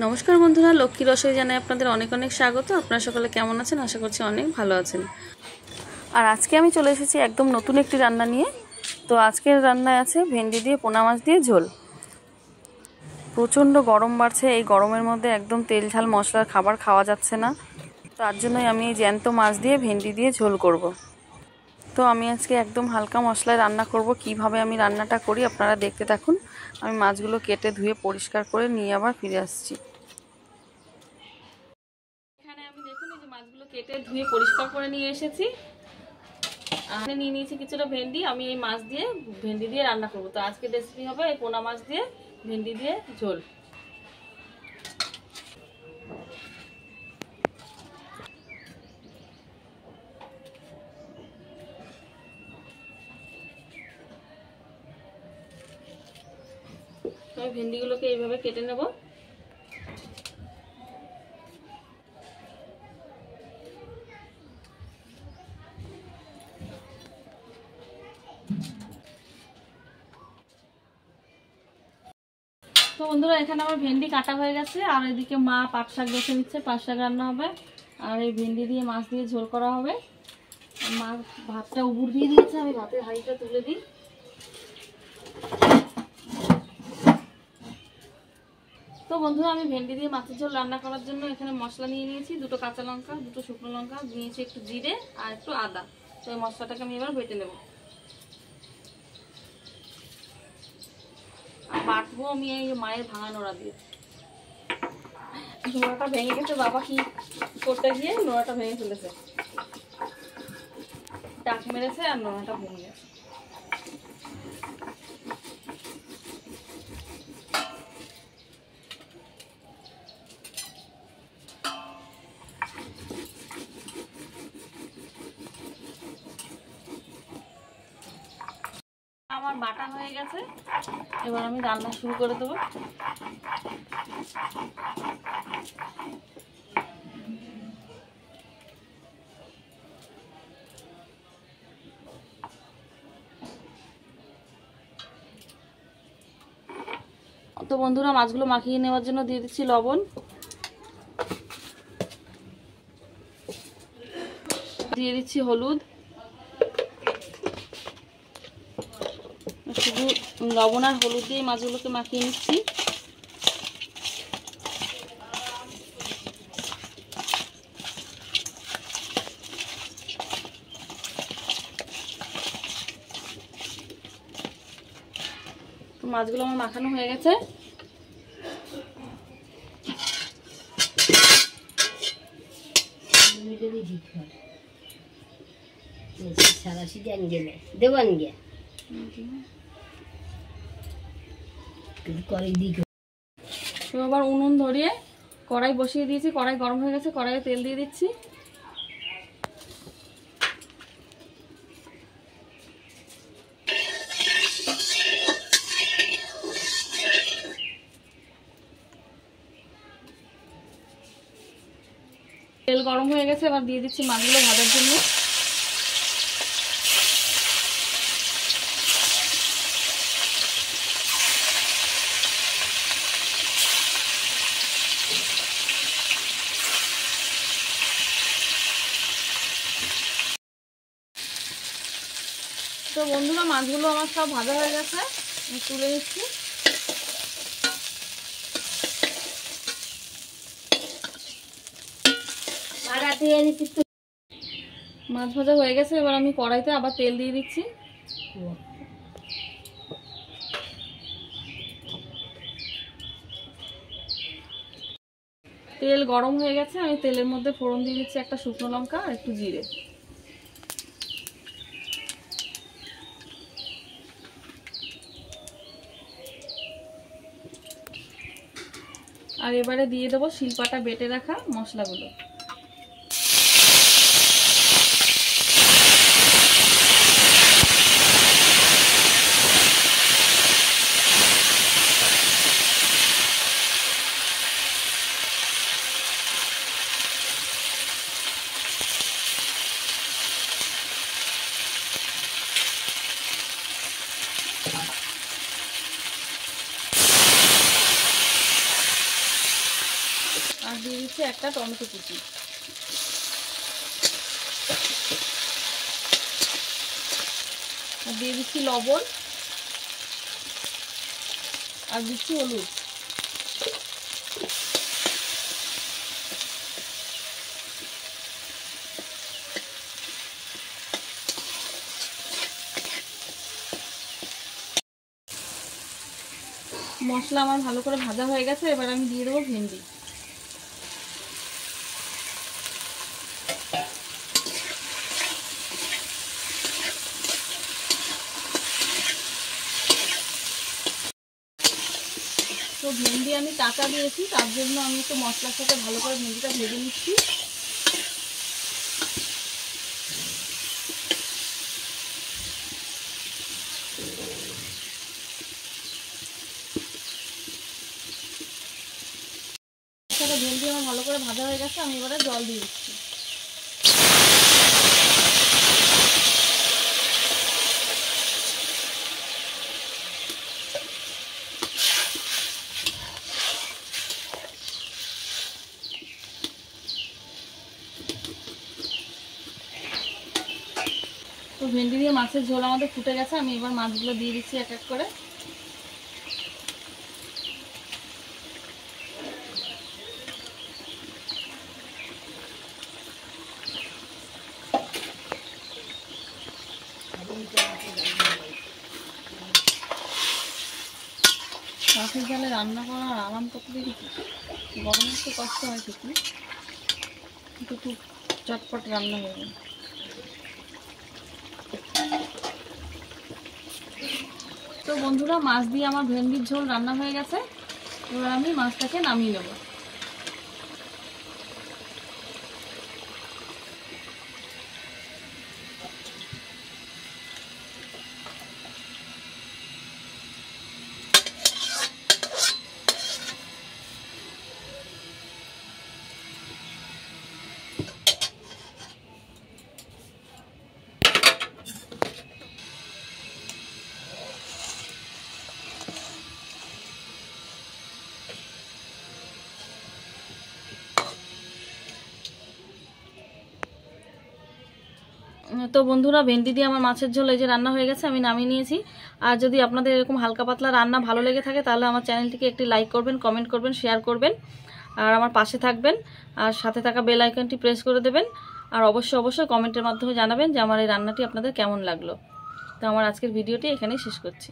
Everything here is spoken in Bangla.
নমস্কার বন্ধুরা, লক্ষ্মী রসই জানাই আপনাদের অনেক অনেক স্বাগত। আপনারা সকলে কেমন আছেন? আশা করছি অনেক ভালো আছেন। আর আজকে আমি চলে এসেছি একদম নতুন একটি রান্না নিয়ে। তো আজকের রান্নায় আছে ভেন্ডি দিয়ে পোনা মাছ দিয়ে ঝোল। প্রচণ্ড গরম বাড়ছে, এই গরমের মধ্যে একদম তেল ঝাল মশলার খাবার খাওয়া যাচ্ছে না। তার জন্যই আমি এই জ্যান্ত মাছ দিয়ে ভেন্ডি দিয়ে ঝোল করব। তো আমি আজকে একদম হালকা মশলায় রান্না করব। কিভাবে আমি রান্নাটা করি আপনারা দেখতে থাকুন। আমি মাছগুলো কেটে ধুয়ে পরিষ্কার করে নিয়ে আবার ফিরে আসছি। এখানে আমি দেখুন এই যে মাছগুলো কেটে ধুয়ে পরিষ্কার করে নিয়ে এসেছি। আর নিয়ে নিয়েছি কিছুটা ভেন্ডি। আমি এই মাছ দিয়ে ভেন্ডি দিয়ে রান্না করব। তো আজকে রেসিপি হবে এই পোনা মাছ দিয়ে ভেন্ডি দিয়ে ঝোল। আমি ভেন্ডিগুলোকে এইভাবে কেটে নেব। তো বন্ধুরা, এখানে আমার ভেন্ডি কাটা হয়ে গেছে। আর এদিকে মা পাট শাক বেছে নিচ্ছে, পাট শাক রান্না হবে। আর এই ভেন্ডি দিয়ে মাছ দিয়ে ঝোল করা হবে। মা ভাতটা উবুর দিয়ে দিয়েছে, আমি ভাতের হাঁড়িটা তুলে দিই। তো বন্ধুরা, আমি ভেন্ডি দিয়ে মাছের ঝোল রান্না করার জন্য এখানে মশলা নিয়ে নিয়েছি। দুটো কাঁচা লঙ্কা, দুটো শুকনো লঙ্কা নিয়েছি, একটু জিরে আর একটু আদা। তো এই মশলাটাকে আমি এবার বেটে নেব। আর বাটবো আমি এই মায়ের ভাঙা নোড়া দিয়ে। নোড়াটা ভেঙে গেছে, বাবা কি করতে গিয়ে নোড়াটা ভেঙে ফেলেছে, টাক মেরেছে আর নোড়াটা ভেঙে গেছে। আমার বাটা হয়ে গেছে, এবার আমি রান্না শুরু করে দেবো। তো বন্ধুরা, মাছগুলো মাখিয়ে নেওয়ার জন্য দিয়ে দিচ্ছি লবণ, দিয়ে দিচ্ছি হলুদ। শুধু লবণ আর হলুদ দিয়ে মাছগুলোকে মাখিয়ে নিচ্ছি। তো মাছগুলো আমার মাখানো হয়ে গেছে। এবার উনুন ধরিয়ে কড়াই বসিয়ে দিয়েছি। কড়াই গরম হয়ে গেছে, কড়াইয়ে তেল দিয়ে দিচ্ছি। তেল গরম হয়ে গেছে, এবার দিয়ে দিচ্ছি মাছগুলো ভাজার জন্য। তো বন্ধুরা, মাছগুলো আমার সব ভাজা হয়ে গেছে, আমি তুলে নিচ্ছি। মাছ ভাজা হয়ে গেছে, এবার আমি কড়াইতে আবার তেল দিয়ে দিচ্ছি। তেল গরম হয়ে গেছে, আমি তেলের মধ্যে ফোড়ন দিয়ে দিচ্ছি একটা শুকনো লঙ্কা আর একটু জিরে। আর এবারে দিয়ে দেবো শিলপাটা বেটে রাখা মশলাগুলো। আর দিয়ে দিচ্ছি একটা টমেটো কুচি। আর দিয়ে দিচ্ছি লবণ আর দিচ্ছি হলুদ। মশলা আমার ভালো করে ভাজা হয়ে গেছে, এবার আমি দিয়ে দেবো ভেন্ডি। তো ভেন্ডি আমি কাঁচা দিয়েছি, তার জন্য আমি একটু মশলার সাথে ভালো করে ভেন্ডিটা ভেজে নিচ্ছি। ভেন্ডি আমার ভালো করে ভাজা হয়ে গেছে, আমি এবারে জল দিয়ে দিচ্ছি। তো ভেন্ডি দিয়ে মাছের ঝোল আমাদের ফুটে গেছে, আমি এবার মাছগুলো দিয়ে দিচ্ছি এক এক করে। মাছের ঝালে রান্না করা আরাম করতে দেখেছি, গরমে একটু কষ্ট হয় ঠিকই, কিন্তু খুব চটপট রান্না হয়ে যায়। তো বন্ধুরা, মাছ দিয়ে আমার ভেন্ডির ঝোল রান্না হয়ে গেছে, এবার আমি মাছটাকে নামিয়ে নেব। তো বন্ধুরা, ভেন্ডি দিয়ে আমার মাছের ঝোল এই যে রান্না হয়ে গেছে, আমি নামিয়ে নিয়েছি। আর যদি আপনাদের এরকম হালকা পাতলা রান্না ভালো লেগে থাকে, তাহলে আমার চ্যানেলটিকে একটি লাইক করবেন, কমেন্ট করবেন, শেয়ার করবেন, আর আমার পাশে থাকবেন, আর সাথে থাকা বেল আইকনটি প্রেস করে দেবেন। আর অবশ্যই কমেন্টের মাধ্যমে জানাবেন যে আমার এই রান্নাটি আপনাদের কেমন লাগলো। তো আমার আজকের ভিডিওটি এখানেই শেষ করছি।